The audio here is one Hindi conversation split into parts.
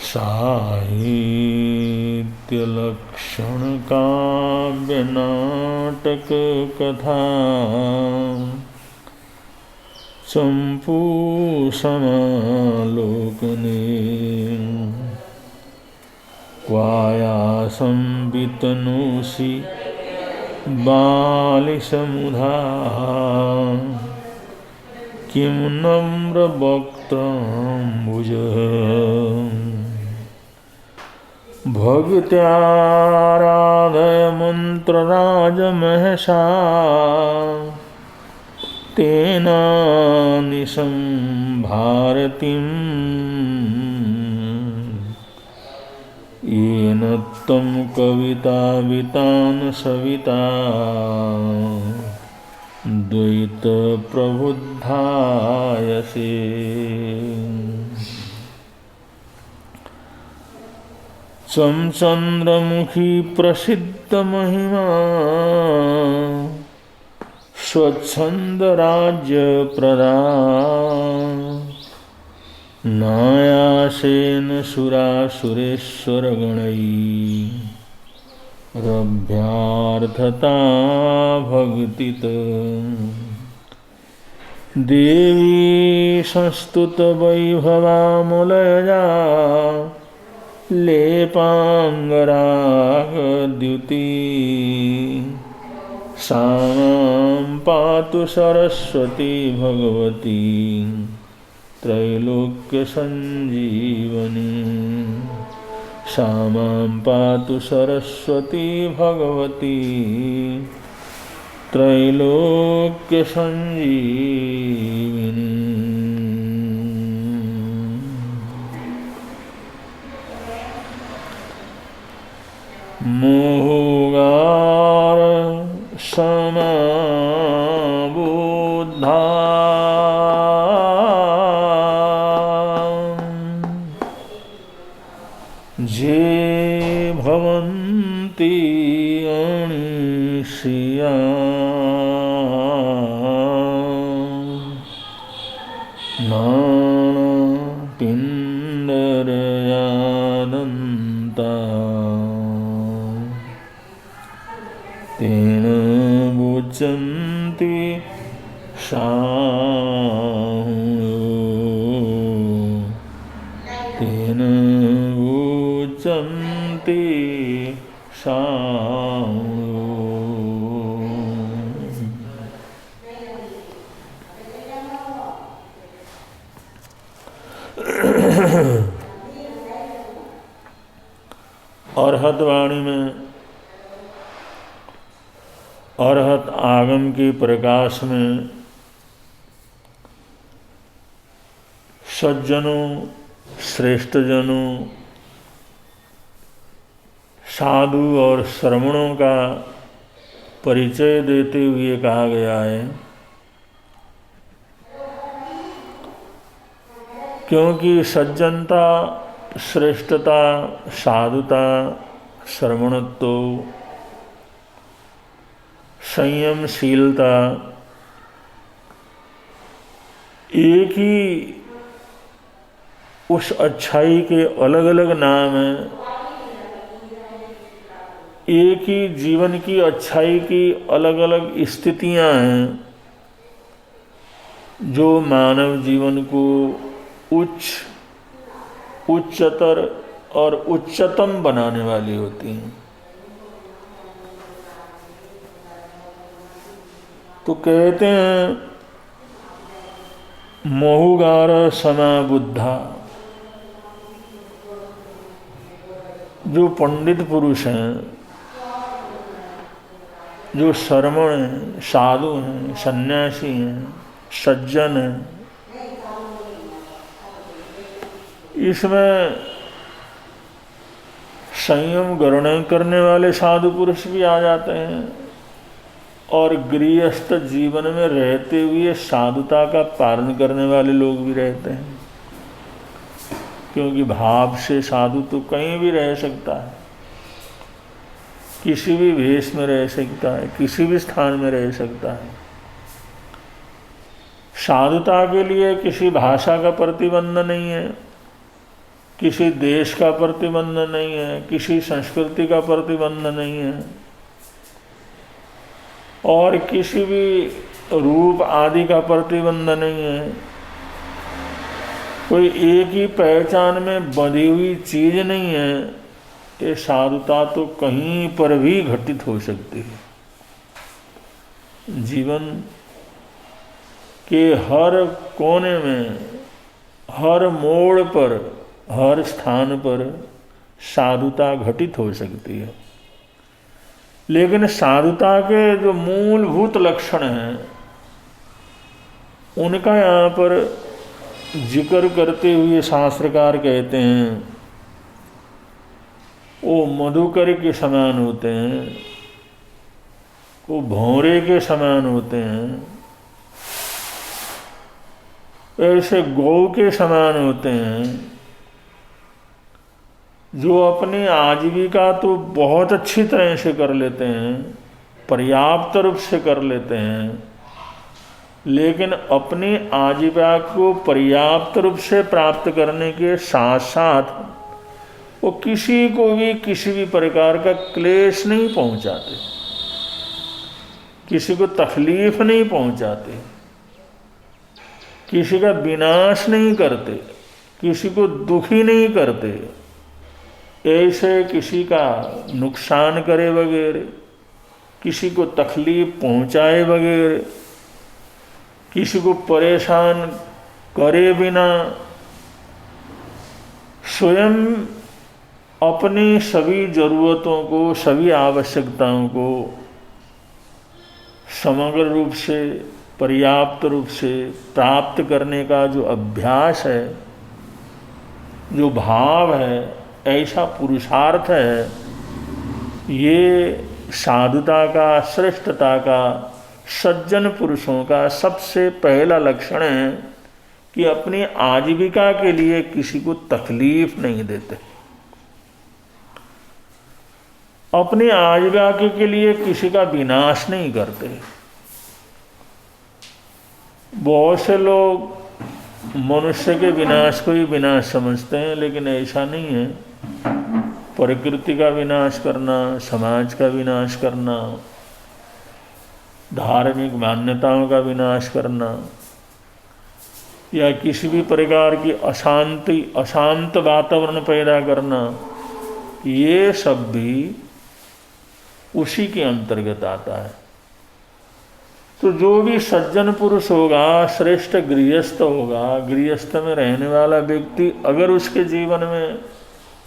साहित्यलक्षण काव्य नाटक कथा चंपू समालोकने वायासं वितनोषि बालिसमुधा किं नम्रवक्त्राम्बुज भक्त्याराधय मन्त्रराजमहसा तेनानिशं भारतीम् येन त्वं कवितावितान सविता द्वैतप्रबुद्धायसे। त्वं चन्द्रमुखी प्रसिद्धमहिमा स्वच्छन्दराज्यप्रदा नायासेन सुरासुरेश्वरगणैरभ्यार्थता भक्तित देवी संस्तुतवैभवामलया लेपाङ्गरागद्युति सा मां पातु सरस्वती भगवती त्रैलोक्यसञ्जीवनी। सा मां पातु सरस्वती भगवती त्रैलोक्यसञ्जीविनी। मोहगार समाबुद्धा जे भवन्ति अनिशिया नानापिण्डरयादन्ता तेन मुच्यन्ति तेन मुच्यन्ति अरहत वाणी में अरहत आगम के प्रकाश में सज्जनों श्रेष्ठजनों साधु और श्रमणों का परिचय देते हुए कहा गया है, क्योंकि सज्जनता, श्रेष्ठता, साधुता, श्रमणत्व, संयमशीलता एक ही उस अच्छाई के अलग अलग नाम हैं। एक ही जीवन की अच्छाई की अलग अलग स्थितियां हैं जो मानव जीवन को उच्चतर और उच्चतम बनाने वाली होती हैं। तो कहते हैं मोहुगार समा बुद्धा, जो पंडित पुरुष हैं, जो श्रमण हैं, साधु हैं, सन्यासी हैं, सज्जन हैं, इसमें संयम ग्रहण करने वाले साधु पुरुष भी आ जाते हैं और गृहस्थ जीवन में रहते हुए साधुता का पालन करने वाले लोग भी रहते हैं, क्योंकि भाव से साधु तो कहीं भी रह सकता है, किसी भी वेश में रह सकता है, किसी भी स्थान में रह सकता है। साधुता के लिए किसी भाषा का प्रतिबंध नहीं है, किसी देश का प्रतिबंध नहीं है, किसी संस्कृति का प्रतिबंध नहीं है, और किसी भी रूप आदि का प्रतिबंध नहीं है। कोई एक ही पहचान में बंधी हुई चीज नहीं है। ये साधुता तो कहीं पर भी घटित हो सकती है। जीवन के हर कोने में, हर मोड़ पर, हर स्थान पर साधुता घटित हो सकती है। लेकिन साधुता के जो मूलभूत लक्षण हैं उनका यहाँ पर जिक्र करते हुए शास्त्रकार कहते हैं वो मधुकर के समान होते हैं, वो भौरे के समान होते हैं, ऐसे गौ के समान होते हैं जो अपनी आजीविका तो बहुत अच्छी तरह से कर लेते हैं, पर्याप्त रूप से कर लेते हैं, लेकिन अपनी आजीविका को पर्याप्त रूप से प्राप्त करने के साथ साथ वो किसी को भी किसी भी प्रकार का क्लेश नहीं पहुंचाते, किसी को तकलीफ नहीं पहुंचाते, किसी का विनाश नहीं करते, किसी को दुखी नहीं करते, ऐसे किसी का नुकसान करे बगैर, किसी को तकलीफ पहुंचाए बगैर, किसी को परेशान करे बिना स्वयं अपनी सभी जरूरतों को, सभी आवश्यकताओं को समग्र रूप से, पर्याप्त रूप से प्राप्त करने का जो अभ्यास है, जो भाव है, ऐसा पुरुषार्थ है, ये साधुता का, श्रेष्ठता का, सज्जन पुरुषों का सबसे पहला लक्षण है कि अपनी आजीविका के लिए किसी को तकलीफ नहीं देते, अपनी आजीविका के लिए किसी का विनाश नहीं करते। बहुत से लोग मनुष्य के विनाश को ही विनाश समझते हैं, लेकिन ऐसा नहीं है। प्रकृति का विनाश करना, समाज का विनाश करना, धार्मिक मान्यताओं का विनाश करना, या किसी भी प्रकार की अशांत वातावरण पैदा करना, ये सब भी उसी के अंतर्गत आता है। तो जो भी सज्जन पुरुष होगा, श्रेष्ठ गृहस्थ होगा, गृहस्थ में रहने वाला व्यक्ति, अगर उसके जीवन में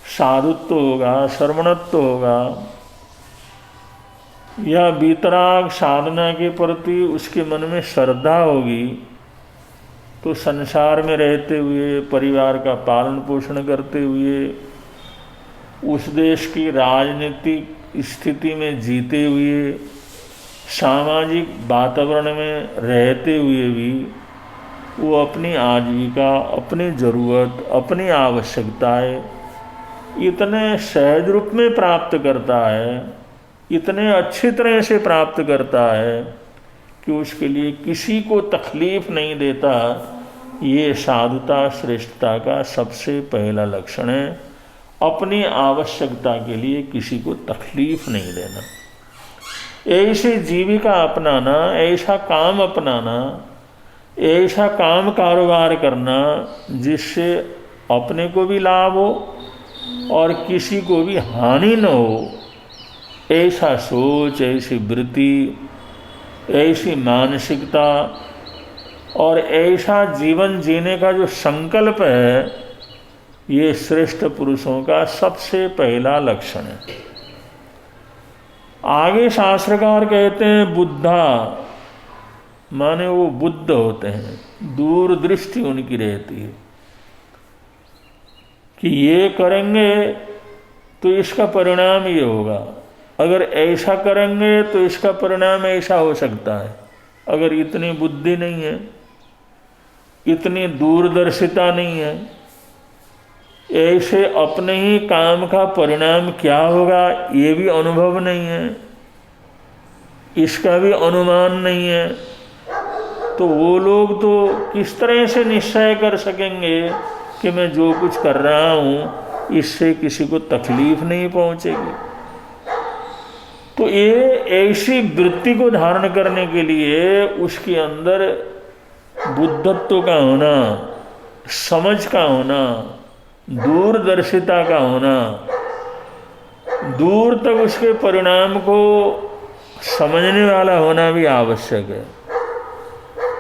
साधुत्व होगा, श्रवणत्व होगा, या वीतराग साधना के प्रति उसके मन में श्रद्धा होगी, तो संसार में रहते हुए, परिवार का पालन पोषण करते हुए, उस देश की राजनीतिक स्थिति में जीते हुए, सामाजिक वातावरण में रहते हुए भी वो अपनी आजीविका, अपनी ज़रूरत, अपनी आवश्यकताएं इतने सहज रूप में प्राप्त करता है, इतने अच्छी तरह से प्राप्त करता है कि उसके लिए किसी को तकलीफ नहीं देता। ये साधुता, श्रेष्ठता का सबसे पहला लक्षण है, अपनी आवश्यकता के लिए किसी को तकलीफ नहीं देना, ऐसी जीविका अपनाना, ऐसा काम अपनाना, ऐसा काम कारोबार करना जिससे अपने को भी लाभ हो और किसी को भी हानि न हो, ऐसा सोच, ऐसी वृत्ति, ऐसी मानसिकता और ऐसा जीवन जीने का जो संकल्प है, ये श्रेष्ठ पुरुषों का सबसे पहला लक्षण है। आगे शास्त्रकार कहते हैं बुद्धा, माने वो बुद्ध होते हैं, दूरदृष्टि उनकी रहती है कि ये करेंगे तो इसका परिणाम ये होगा, अगर ऐसा करेंगे तो इसका परिणाम ऐसा हो सकता है। अगर इतनी बुद्धि नहीं है, इतनी दूरदर्शिता नहीं है, ऐसे अपने ही काम का परिणाम क्या होगा ये भी अनुभव नहीं है, इसका भी अनुमान नहीं है, तो वो लोग तो किस तरह से निश्चय कर सकेंगे कि मैं जो कुछ कर रहा हूँ इससे किसी को तकलीफ नहीं पहुँचेगी। तो ये ऐसी वृत्ति को धारण करने के लिए उसके अंदर बुद्धत्व का होना, समझ का होना, दूरदर्शिता का होना, दूर तक उसके परिणाम को समझने वाला होना भी आवश्यक है।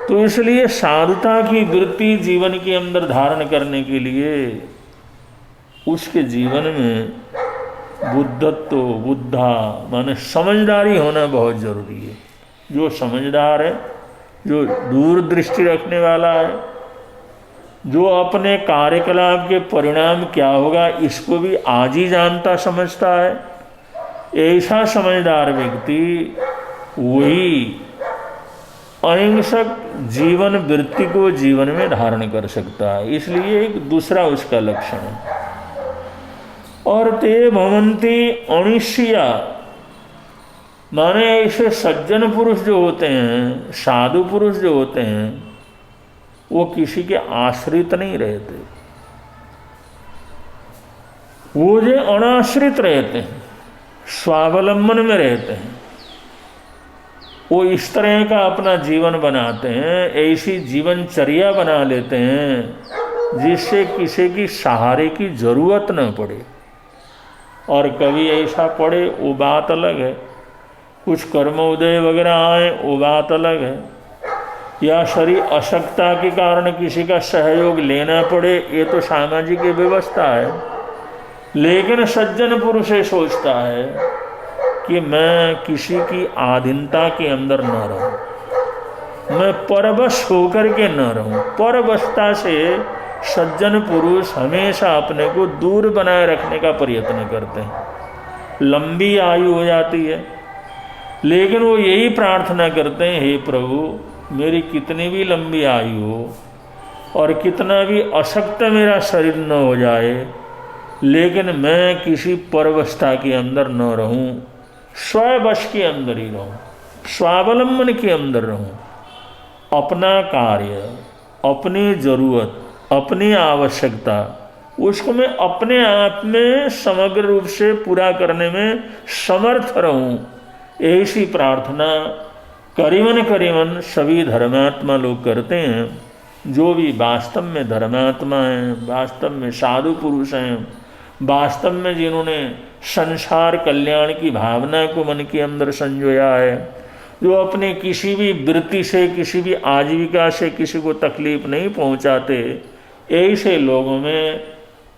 तो इसलिए साधुता की वृत्ति जीवन के अंदर धारण करने के लिए उसके जीवन में बुद्धत्व, बुद्धा माने समझदारी होना बहुत जरूरी है। जो समझदार है, जो दूरदृष्टि रखने वाला है, जो अपने कार्यकलाप के परिणाम क्या होगा इसको भी आज ही जानता समझता है, ऐसा समझदार व्यक्ति वही अहिंसक जीवन वृत्ति को जीवन में धारण कर सकता है। इसलिए एक दूसरा उसका लक्षण है। और ते भवंती अनिश्या माने ऐसे सज्जन पुरुष जो होते हैं, साधु पुरुष जो होते हैं, वो किसी के आश्रित नहीं रहते, वो जो अनाश्रित रहते हैं, स्वावलंबन में रहते हैं। वो इस तरह का अपना जीवन बनाते हैं, ऐसी जीवनचर्या बना लेते हैं जिससे किसी की सहारे की जरूरत न पड़े। और कभी ऐसा पड़े वो बात अलग है, कुछ कर्मोदय वगैरह आए वो बात अलग है, या शरीर अशक्तता के कारण किसी का सहयोग लेना पड़े, ये तो सामाजिक व्यवस्था है। लेकिन सज्जन पुरुष ये सोचता है कि मैं किसी की आधीनता के अंदर न रहूं, मैं परवश होकर के न रहूं। परवशता से सज्जन पुरुष हमेशा अपने को दूर बनाए रखने का प्रयत्न करते हैं। लंबी आयु हो जाती है, लेकिन वो यही प्रार्थना करते हैं, हे प्रभु मेरी कितनी भी लंबी आयु हो और कितना भी अशक्त मेरा शरीर न हो जाए, लेकिन मैं किसी परवशता के अंदर न रहूं, स्ववश के अंदर ही रहूं, स्वावलंबन के अंदर रहूं। अपना कार्य, अपनी जरूरत, अपनी आवश्यकता, उसको मैं अपने आप में समग्र रूप से पूरा करने में समर्थ रहूं, ऐसी प्रार्थना करीबन सभी धर्मात्मा लोग करते हैं। जो भी वास्तव में धर्मात्मा हैं, वास्तव में साधु पुरुष हैं, वास्तव में जिन्होंने संसार कल्याण की भावना को मन के अंदर संजोया है, जो अपने किसी भी वृत्ति से, किसी भी आजीविका से किसी को तकलीफ नहीं पहुंचाते, ऐसे लोगों में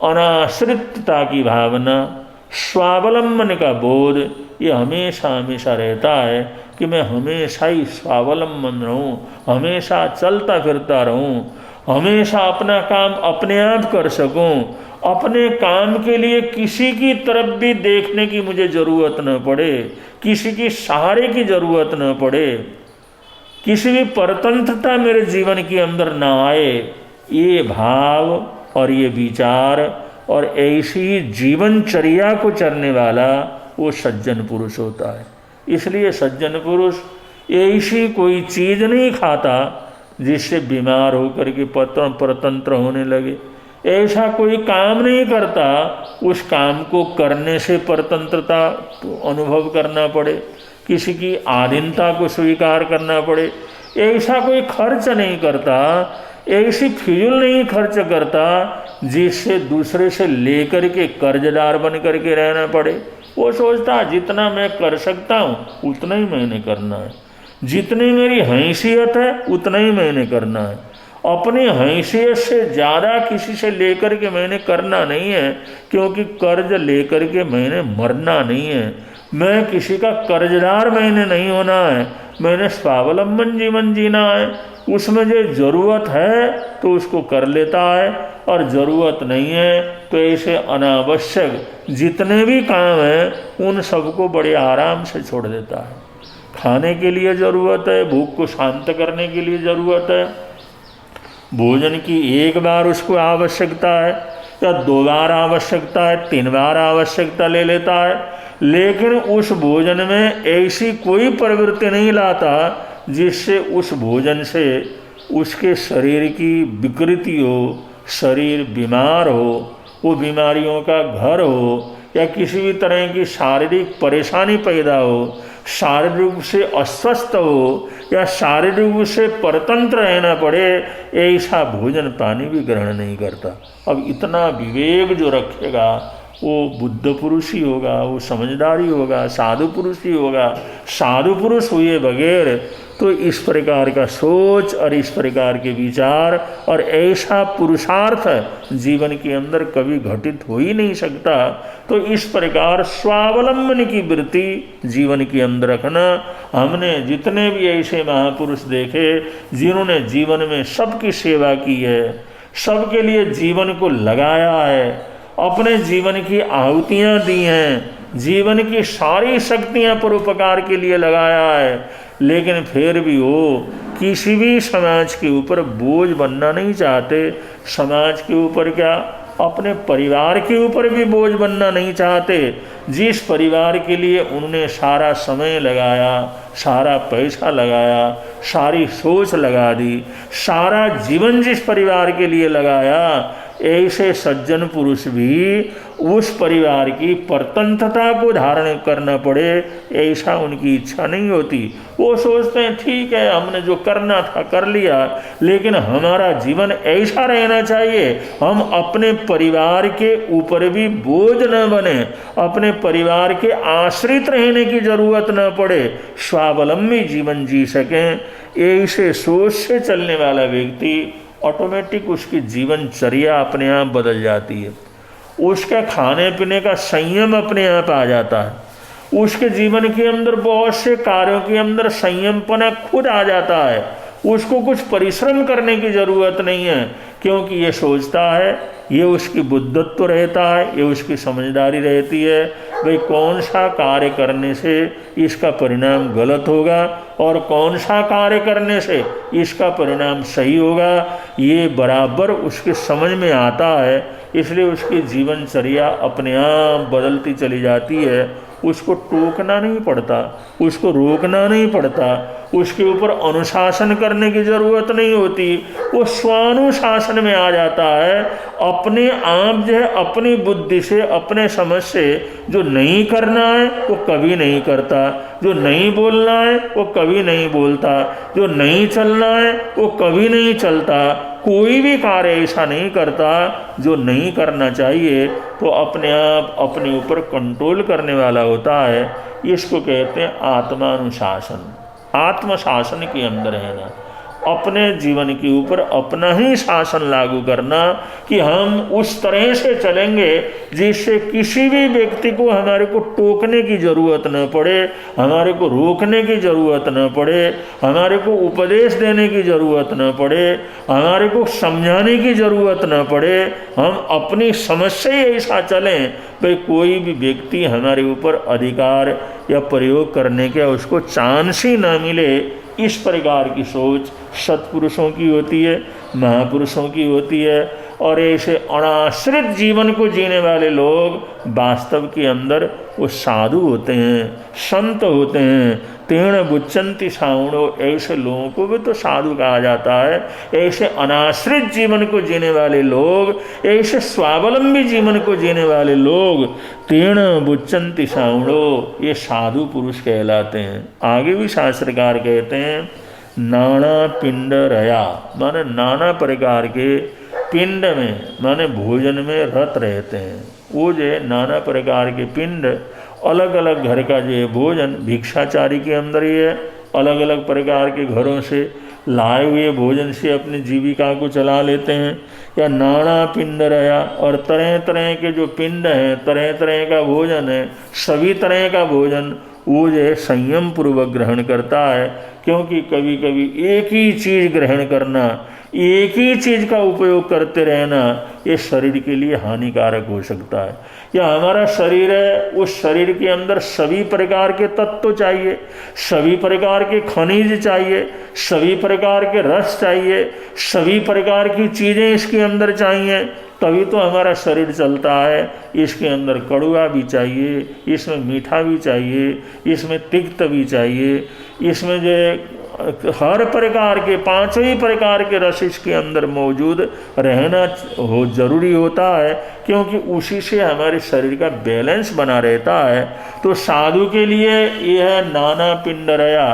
अनाश्रितता की भावना, स्वावलंबन का बोध ये हमेशा हमेशा रहता है कि मैं हमेशा ही स्वावलंबन रहूं, हमेशा चलता फिरता रहूं, हमेशा अपना काम अपने आप कर सकूं, अपने काम के लिए किसी की तरफ भी देखने की मुझे ज़रूरत न पड़े, किसी की सहारे की ज़रूरत न पड़े, किसी भी परतंत्रता मेरे जीवन के अंदर न आए। ये भाव और ये विचार और ऐसी जीवनचर्या को चरने वाला वो सज्जन पुरुष होता है। इसलिए सज्जन पुरुष ऐसी कोई चीज़ नहीं खाता जिससे बीमार होकर के परतंत्र होने लगे, ऐसा कोई काम नहीं करता उस काम को करने से परतंत्रता अनुभव करना पड़े, किसी की आधीनता को स्वीकार करना पड़े। ऐसा कोई खर्च नहीं करता, ऐसी फिजूल नहीं खर्च करता जिससे दूसरे से लेकर के कर्जदार बन करके रहना पड़े। वो सोचता जितना मैं कर सकता हूँ उतना ही मैंने करना है, जितनी मेरी हैसियत है उतना ही मैंने करना है, अपनी हैसियत से ज़्यादा किसी से लेकर के मैंने करना नहीं है, क्योंकि कर्ज लेकर के मैंने मरना नहीं है, मैं किसी का कर्जदार मैंने नहीं होना है, मैंने स्वावलंबन जीवन जीना है। उसमें जो ज़रूरत है तो उसको कर लेता है और ज़रूरत नहीं है तो ऐसे अनावश्यक जितने भी काम हैं उन सबको बड़े आराम से छोड़ देता है। खाने के लिए ज़रूरत है, भूख को शांत करने के लिए ज़रूरत है, भोजन की एक बार उसको आवश्यकता है या 2 बार आवश्यकता है, 3 बार आवश्यकता ले लेता है, लेकिन उस भोजन में ऐसी कोई प्रवृत्ति नहीं लाता जिससे उस भोजन से उसके शरीर की विकृति हो, शरीर बीमार हो, वो बीमारियों का घर हो, या किसी भी तरह की शारीरिक परेशानी पैदा हो, शारीरिक रूप से अस्वस्थ हो, या शारीरिक रूप से परतंत्र रहना पड़े, ऐसा भोजन पानी भी ग्रहण नहीं करता। अब इतना विवेक जो रखेगा वो बुद्ध पुरुष ही होगा, वो समझदारी होगा, साधु पुरुष ही होगा। साधु पुरुष हुए बगैर तो इस प्रकार का सोच और इस प्रकार के विचार और ऐसा पुरुषार्थ जीवन के अंदर कभी घटित हो ही नहीं सकता। तो इस प्रकार स्वावलंबन की वृत्ति जीवन के अंदर रखना। हमने जितने भी ऐसे महापुरुष देखे जिन्होंने जीवन में सबकी सेवा की है, सबके लिए जीवन को लगाया है, अपने जीवन की आहुतियाँ दी हैं, जीवन की सारी शक्तियाँ परोपकार के लिए लगाया है, लेकिन फिर भी वो किसी भी समाज के ऊपर बोझ बनना नहीं चाहते। समाज के ऊपर क्या, अपने परिवार के ऊपर भी बोझ बनना नहीं चाहते। जिस परिवार के लिए उन्होंने सारा समय लगाया, सारा पैसा लगाया, सारी सोच लगा दी, सारा जीवन जिस परिवार के लिए लगाया, ऐसे सज्जन पुरुष भी उस परिवार की परतंत्रता को धारण करना पड़े ऐसा उनकी इच्छा नहीं होती। वो सोचते हैं ठीक है हमने जो करना था कर लिया, लेकिन हमारा जीवन ऐसा रहना चाहिए, हम अपने परिवार के ऊपर भी बोझ न बने, अपने परिवार के आश्रित रहने की जरूरत न पड़े, स्वावलंबी जीवन जी सकें। ऐसे सोच से चलने वाला व्यक्ति ऑटोमेटिक उसकी जीवनचर्या अपने आप बदल जाती है, उसका खाने पीने का संयम अपने आप आ जाता है, उसके जीवन के अंदर बहुत से कार्यों के अंदर संयमपना खुद आ जाता है, उसको कुछ परिश्रम करने की ज़रूरत नहीं है, क्योंकि ये सोचता है, ये उसकी बुद्धत्व रहता है, ये उसकी समझदारी रहती है, भाई कौन सा कार्य करने से इसका परिणाम गलत होगा और कौन सा कार्य करने से इसका परिणाम सही होगा, ये बराबर उसके समझ में आता है। इसलिए उसकी जीवनचर्या अपने आप बदलती चली जाती है, उसको टोकना नहीं पड़ता, उसको रोकना नहीं पड़ता, उसके ऊपर अनुशासन करने की ज़रूरत नहीं होती, वो स्वानुशासन में आ जाता है। अपने आप जो है अपनी बुद्धि से, अपने समझ से जो नहीं करना है वो कभी नहीं करता, जो नहीं बोलना है वो कभी नहीं बोलता, जो नहीं चलना है वो कभी नहीं चलता, कोई भी कार्य ऐसा नहीं करता जो नहीं करना चाहिए, तो अपने आप अपने ऊपर कंट्रोल करने वाला होता है। इसको कहते हैं आत्मानुशासन, आत्मशासन के अंदर रहना, अपने जीवन के ऊपर अपना ही शासन लागू करना कि हम उस तरह से चलेंगे जिससे किसी भी व्यक्ति को हमारे को टोकने की ज़रूरत न पड़े, हमारे को रोकने की ज़रूरत न पड़े, हमारे को उपदेश देने की ज़रूरत न पड़े, हमारे को समझाने की ज़रूरत न पड़े, हम अपनी समझ से ही ऐसा चलें भाई कोई भी व्यक्ति हमारे ऊपर अधिकार या प्रयोग करने का उसको चांस ही ना मिले। इस प्रकार की सोच सत्पुरुषों की होती है, महापुरुषों की होती है। और ऐसे अनाश्रित जीवन को जीने वाले लोग वास्तव के अंदर वो साधु होते हैं, संत होते हैं। तेण बुच्चन्ति सावणो, ऐसे लोगों को भी तो साधु कहा जाता है। ऐसे अनाश्रित जीवन को जीने वाले लोग, ऐसे स्वावलंबी जीवन को जीने वाले लोग तेण बुच्चन्ति सावणो, ये साधु पुरुष कहलाते हैं। आगे भी शास्त्रकार कहते हैं नाना पिंड रया, माने नाना प्रकार के पिंड में माने भोजन में रत रहते हैं। वो जो है नाना प्रकार के पिंड, अलग अलग घर का जो है भोजन भिक्षाचारी के अंदर ही है, अलग अलग प्रकार के घरों से लाए हुए भोजन से अपनी जीविका को चला लेते हैं। या नाना पिंड रहा, और तरह तरह के जो पिंड हैं, तरह तरह का भोजन है, सभी तरह का भोजन वो जो है संयम पूर्वक ग्रहण करता है। क्योंकि कभी कभी एक ही चीज़ ग्रहण करना, एक ही चीज़ का उपयोग करते रहना, ये शरीर के लिए हानिकारक हो सकता है। या हमारा शरीर है, उस शरीर के अंदर सभी प्रकार के तत्व चाहिए, सभी प्रकार के खनिज चाहिए, सभी प्रकार के रस चाहिए, सभी प्रकार की चीज़ें इसके अंदर चाहिए, तभी तो हमारा शरीर चलता है। इसके अंदर कड़वा भी चाहिए, इसमें मीठा भी चाहिए, इसमें तिक्त भी चाहिए, इसमें जो हर प्रकार के पांचों ही प्रकार के रस इसके अंदर मौजूद रहना जरूरी होता है, क्योंकि उसी से हमारे शरीर का बैलेंस बना रहता है। तो साधु के लिए यह नाना पिंडरया,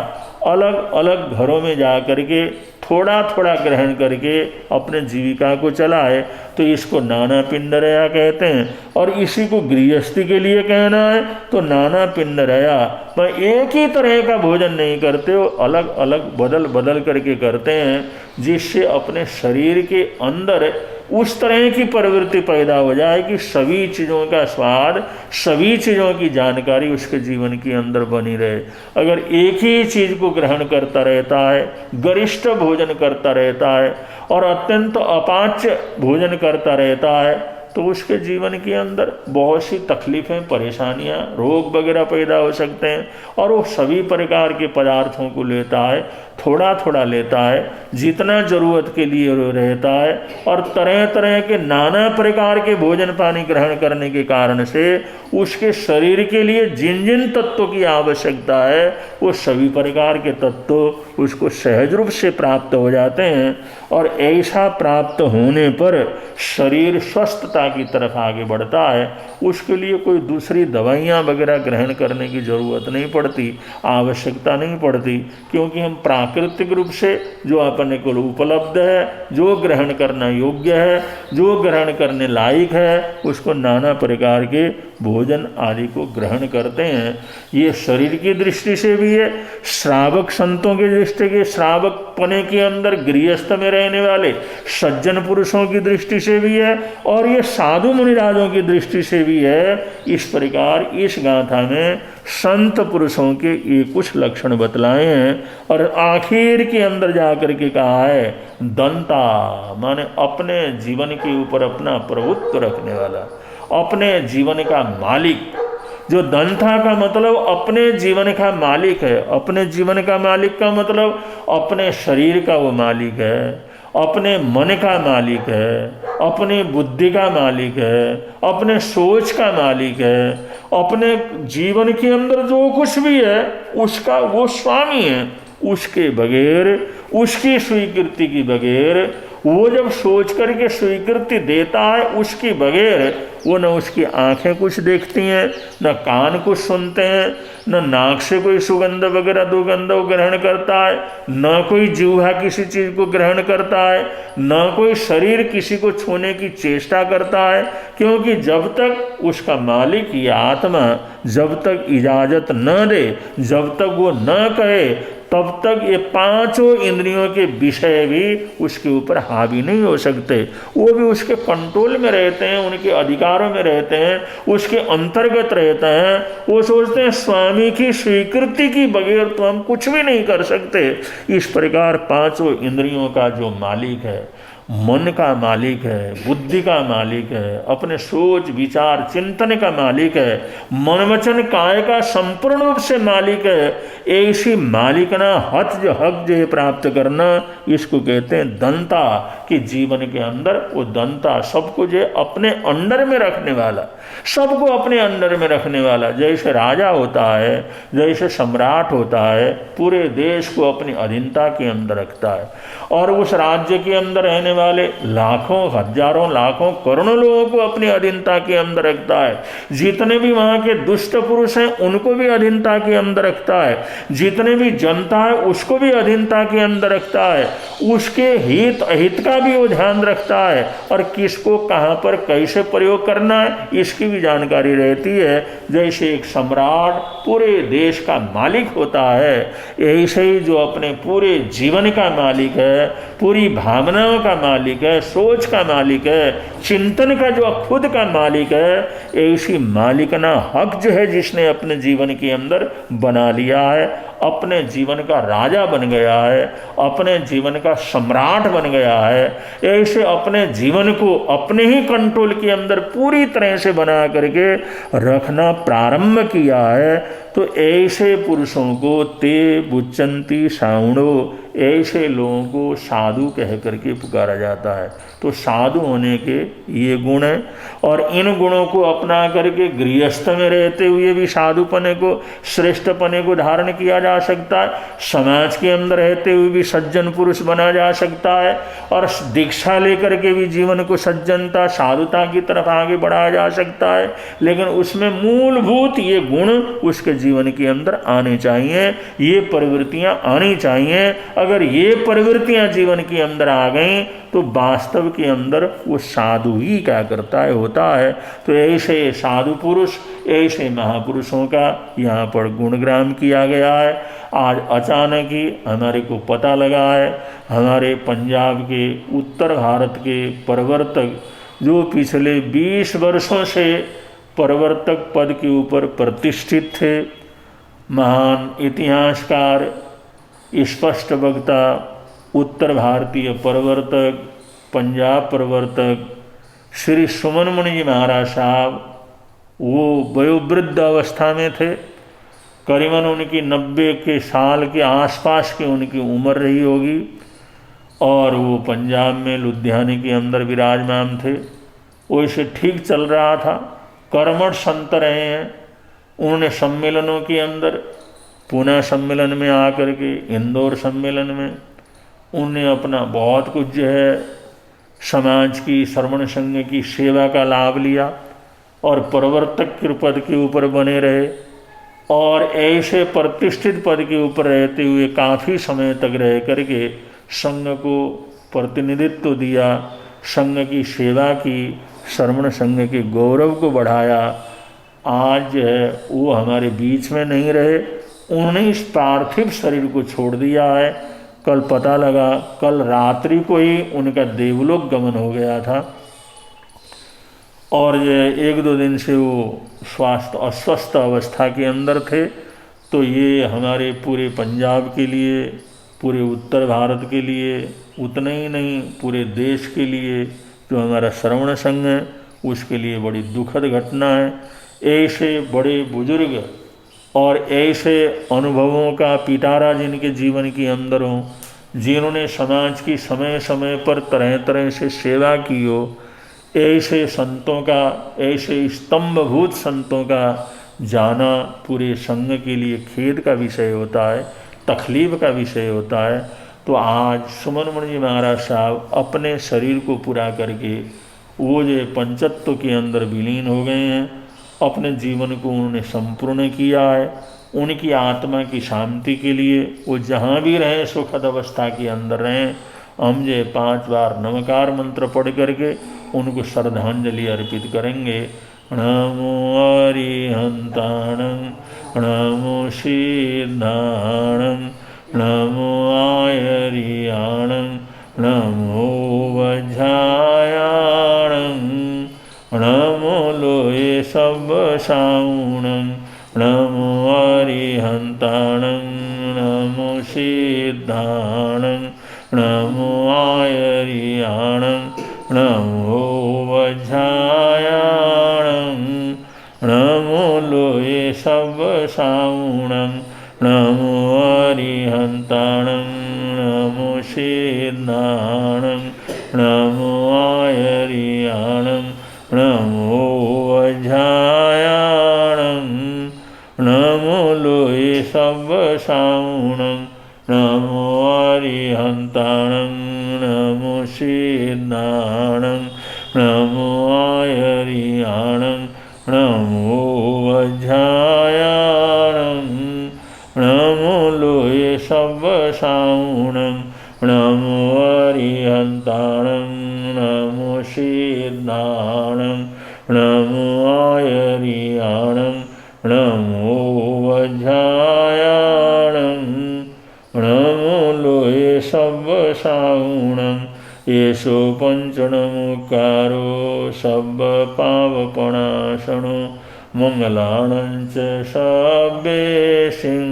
अलग अलग घरों में जा करके थोड़ा थोड़ा ग्रहण करके अपने जीविका को चलाए, तो इसको नाना पिंडरया कहते हैं। और इसी को गृहस्थी के लिए कहना है तो नाना पिंडरया, मैं एक ही तरह का भोजन नहीं करते हो, अलग अलग बदल बदल करके करते हैं, जिससे अपने शरीर के अंदर उस तरह की प्रवृत्ति पैदा हो जाए कि सभी चीज़ों का स्वाद, सभी चीज़ों की जानकारी उसके जीवन के अंदर बनी रहे। अगर एक ही चीज़ को ग्रहण करता रहता है, गरिष्ठ भोजन करता रहता है और अत्यंत अपाच्य भोजन करता रहता है, तो उसके जीवन के अंदर बहुत सी तकलीफ़ें, परेशानियां, रोग वगैरह पैदा हो सकते हैं। और वो सभी प्रकार के पदार्थों को लेता है, थोड़ा थोड़ा लेता है, जितना ज़रूरत के लिए रहता है, और तरह तरह के नाना प्रकार के भोजन पानी ग्रहण करने के कारण से उसके शरीर के लिए जिन जिन तत्वों की आवश्यकता है वो सभी प्रकार के तत्व उसको सहज रूप से प्राप्त हो जाते हैं। और ऐसा प्राप्त होने पर शरीर स्वस्थता की तरफ आगे बढ़ता है। उसके लिए कोई दूसरी दवाइयाँ वगैरह ग्रहण करने की ज़रूरत नहीं पड़ती, आवश्यकता नहीं पड़ती, क्योंकि हम प्राकृतिक रूप से जो अपने को उपलब्ध है, जो ग्रहण करना योग्य है, जो ग्रहण करने लायक है, उसको नाना प्रकार के भोजन आदि को ग्रहण करते हैं। ये शरीर की दृष्टि से भी है, श्रावक संतों की दृष्टि के, श्रावक पने के अंदर गृहस्थ में रहने वाले सज्जन पुरुषों की दृष्टि से भी है, और ये साधु मुनिराजों की दृष्टि से भी है। इस प्रकार इस गाथा में संत पुरुषों के ये कुछ लक्षण बतलाए हैं। और आखिर के अंदर जाकर के कहा है दंता, माने अपने जीवन के ऊपर अपना प्रभुत्व रखने वाला, अपने जीवन का मालिक। जो दंता का मतलब अपने जीवन का मालिक है। अपने जीवन का मालिक का मतलब अपने शरीर का वो मालिक है, अपने मन का मालिक है, अपनी बुद्धि का मालिक है, अपने सोच का मालिक है, अपने जीवन के अंदर जो कुछ भी है उसका वो स्वामी है। उसके बगैर, उसकी स्वीकृति के बगैर, वो जब सोच करके स्वीकृति देता है उसके बगैर, वो न उसकी आंखें कुछ देखती हैं, न कान कुछ सुनते हैं, न नाक से कोई सुगंध वगैरह दुर्गंध ग्रहण करता है, न कोई जीवा किसी चीज़ को ग्रहण करता है, न कोई शरीर किसी को छूने की चेष्टा करता है। क्योंकि जब तक उसका मालिक या आत्मा जब तक इजाज़त न दे, जब तक वो न कहे, तब तक ये पांचों इंद्रियों के विषय भी उसके ऊपर हावी नहीं हो सकते। वो भी उसके कंट्रोल में रहते हैं, उनके अधिकारों में रहते हैं, उसके अंतर्गत रहते हैं। वो सोचते हैं स्वामी की स्वीकृति की बगैर तो हम कुछ भी नहीं कर सकते। इस प्रकार पांचों इंद्रियों का जो मालिक है, मन का मालिक है, बुद्धि का मालिक है, अपने सोच विचार चिंतन का मालिक है, मन वचन काय का संपूर्ण रूप से मालिक है, ऐसी मालिकना हत जो हक जो प्राप्त करना, इसको कहते हैं दंता। कि जीवन के अंदर वो दंता सबको जो अपने अंडर में रखने वाला, सबको अपने अंडर में रखने वाला। जैसे राजा होता है, जैसे सम्राट होता है, पूरे देश को अपनी अधीनता के अंदर रखता है, और उस राज्य के अंदर रहने वाले लाखों, हजारों, लाखों, करोड़ों लोगों को अपनी अधीनता के अंदर रखता है। जितने भी वहाँ के दुष्ट पुरुष हैं उनको भी अधीनता के अंदर रखता है, जितने भी जनता है उसको भी अधीनता के अंदर रखता है, उसके हित अहित का भी वो ध्यान रखता है, और किसको कहाँ पर कैसे प्रयोग करना है इसकी भी जानकारी रहती है। जैसे एक सम्राट पूरे देश का मालिक होता है, ऐसे ही जो अपने पूरे जीवन का मालिक है, पूरी भावनाओं का मालिक है, सोच का मालिक है, चिंतन का जो खुद का मालिक है, ऐसी मालिकना हक जो है जिसने अपने जीवन के अंदर बना लिया है, अपने जीवन का राजा बन गया है, अपने जीवन का सम्राट बन गया है, ऐसे अपने जीवन को अपने ही कंट्रोल के अंदर पूरी तरह से बना करके रखना प्रारंभ किया है। तो ऐसे पुरुषों को ते बुच्चंती साउणो, ऐसे लोगों को साधु कह करके पुकारा जाता है। तो साधु होने के ये गुण हैं, और इन गुणों को अपना करके गृहस्थ में रहते हुए भी साधुपने को, श्रेष्ठपने को धारण किया जा सकता है। समाज के अंदर रहते हुए भी सज्जन पुरुष बना जा सकता है, और दीक्षा लेकर के भी जीवन को सज्जनता, साधुता की तरफ आगे बढ़ाया जा सकता है। लेकिन उसमें मूलभूत ये गुण उसके जीवन के अंदर आने चाहिए, ये प्रवृत्तियां आनी चाहिए। अगर ये प्रवृत्तियां जीवन के अंदर आ गई तो वास्तव के अंदर वो साधु ही क्या करता है, होता है। तो ऐसे साधु पुरुष, ऐसे महापुरुषों का यहाँ पर गुणगान किया गया है। आज अचानक ही हमारे को पता लगा है, हमारे पंजाब के, उत्तर भारत के प्रवर्तक जो पिछले 20 वर्षों से प्रवर्तक पद के ऊपर प्रतिष्ठित थे, महान इतिहासकार, स्पष्ट वक्ता, उत्तर भारतीय प्रवर्तक, पंजाब प्रवर्तक श्री सुमन मुनि जी महाराज साहब, वो वयोवृद्ध अवस्था में थे। करीबन उनकी 90 के साल के आसपास की उनकी उम्र रही होगी, और वो पंजाब में लुधियाने के अंदर विराजमान थे। वैसे ठीक चल रहा था, कर्मठ संत रहे हैं। उन्होंने सम्मेलनों के अंदर, पूना सम्मेलन में आकर के, इंदौर सम्मेलन में उन्होंने अपना बहुत कुछ जो है समाज की, श्रवण संघ की सेवा का लाभ लिया, और प्रवर्तक के पद के ऊपर बने रहे, और ऐसे प्रतिष्ठित पद के ऊपर रहते हुए काफ़ी समय तक रह करके संघ को प्रतिनिधित्व दिया, संघ की सेवा की, श्रवण संघ के गौरव को बढ़ाया। आज जो है वो हमारे बीच में नहीं रहे, उन्होंने इस पार्थिव शरीर को छोड़ दिया है। कल पता लगा, कल रात्रि को ही उनका देवलोक गमन हो गया था, और ये 1-2 दिन से वो स्वास्थ्य अस्वस्थ अवस्था के अंदर थे। तो ये हमारे पूरे पंजाब के लिए, पूरे उत्तर भारत के लिए, उतना ही नहीं पूरे देश के लिए, जो हमारा श्रवण संघ है उसके लिए बड़ी दुखद घटना है। ऐसे बड़े बुजुर्ग और ऐसे अनुभवों का पिटारा जिनके जीवन के अंदर हो, जिन्होंने समाज की समय समय पर तरह तरह से सेवा की हो, ऐसे संतों का, ऐसे स्तंभभूत संतों का जाना पूरे संघ के लिए खेद का विषय होता है, तकलीफ का विषय होता है। तो आज सुमन मुनि जी महाराज साहब अपने शरीर को पूरा करके वो जो पंचत्व के अंदर विलीन हो गए हैं, अपने जीवन को उन्होंने संपूर्ण किया है। उनकी आत्मा की शांति के लिए वो जहाँ भी रहें सुखद अवस्था के अंदर रहें। हम जो 5 बार नमकार मंत्र पढ़ करके उनको श्रद्धांजलि अर्पित करेंगे। नमो अरिहंताणं, नमो सिद्धाणं, नमो आयरियाणं, नमो वज्रायाणं, नमो लोये सब्बसाऊणं, नमो अरिहंताणं, नमो सिद्धाणं, नमो आयरियाणं, नमो वज्रायाणं, नमो लोये सब्बसाऊणं, नमो अरिहंताणं, नमो सिद्धाणं, नमो आयरियाणं, नमो वज्रायाणं, नमो लोये सब्बसाऊणं, नमो अरिहंताणं, नमो सिद्धाणं, नमो आयरियाणं, नमो वज्रायाणं, नमो लोये सब्बसाऊणं, नमो अरिहंताणं, नमो सिद्धाणं, नमो आयरियाणं, नमो वज्रायाणं, नमो लोये सब्बसाऊणं। येषु पंचणमुकारो सब्बपावपणाशनो, मंगलानं च सब्बेशिं,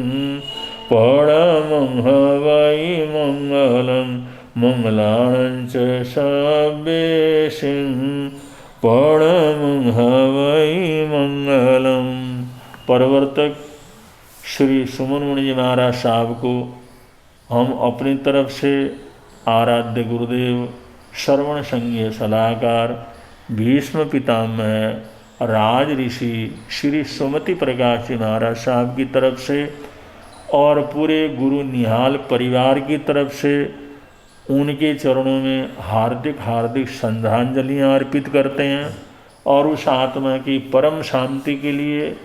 परमं वै मंगलं, मंगलानं च सब्बेशिं, परमं वै मंगलम्। प्रवर्तक श्री सुमन मुनि जी महाराज साहब को हम अपनी तरफ से आराध्य गुरुदेव श्रवण संघीय सलाहकार भीष्म पितामह राज ऋषि श्री सुमति प्रकाश जी महाराज साहब की तरफ से और पूरे गुरु निहाल परिवार की तरफ से उनके चरणों में हार्दिक हार्दिक श्रद्धांजलियाँ अर्पित करते हैं और उस आत्मा की परम शांति के लिए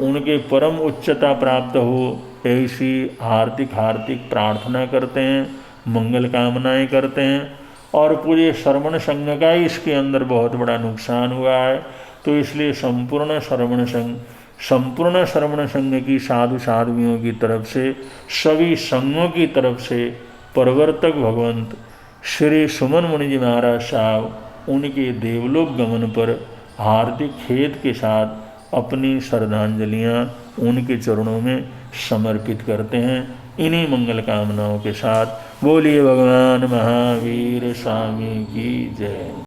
उनके परम उच्चता प्राप्त हो ऐसी हार्दिक हार्दिक प्रार्थना करते हैं, मंगल कामनाएं करते हैं। और पूरे श्रवण संघ का इसके अंदर बहुत बड़ा नुकसान हुआ है, तो इसलिए संपूर्ण श्रवण संघ की साधु साध्वियों की तरफ से, सभी संघों की तरफ से प्रवर्तक भगवंत श्री सुमन मुनि जी महाराज साहब उनके देवलोक गमन पर हार्दिक खेद के साथ अपनी श्रद्धांजलियाँ उनके चरणों में समर्पित करते हैं। इन्हीं मंगल कामनाओं के साथ बोलिए भगवान महावीर स्वामी की जय।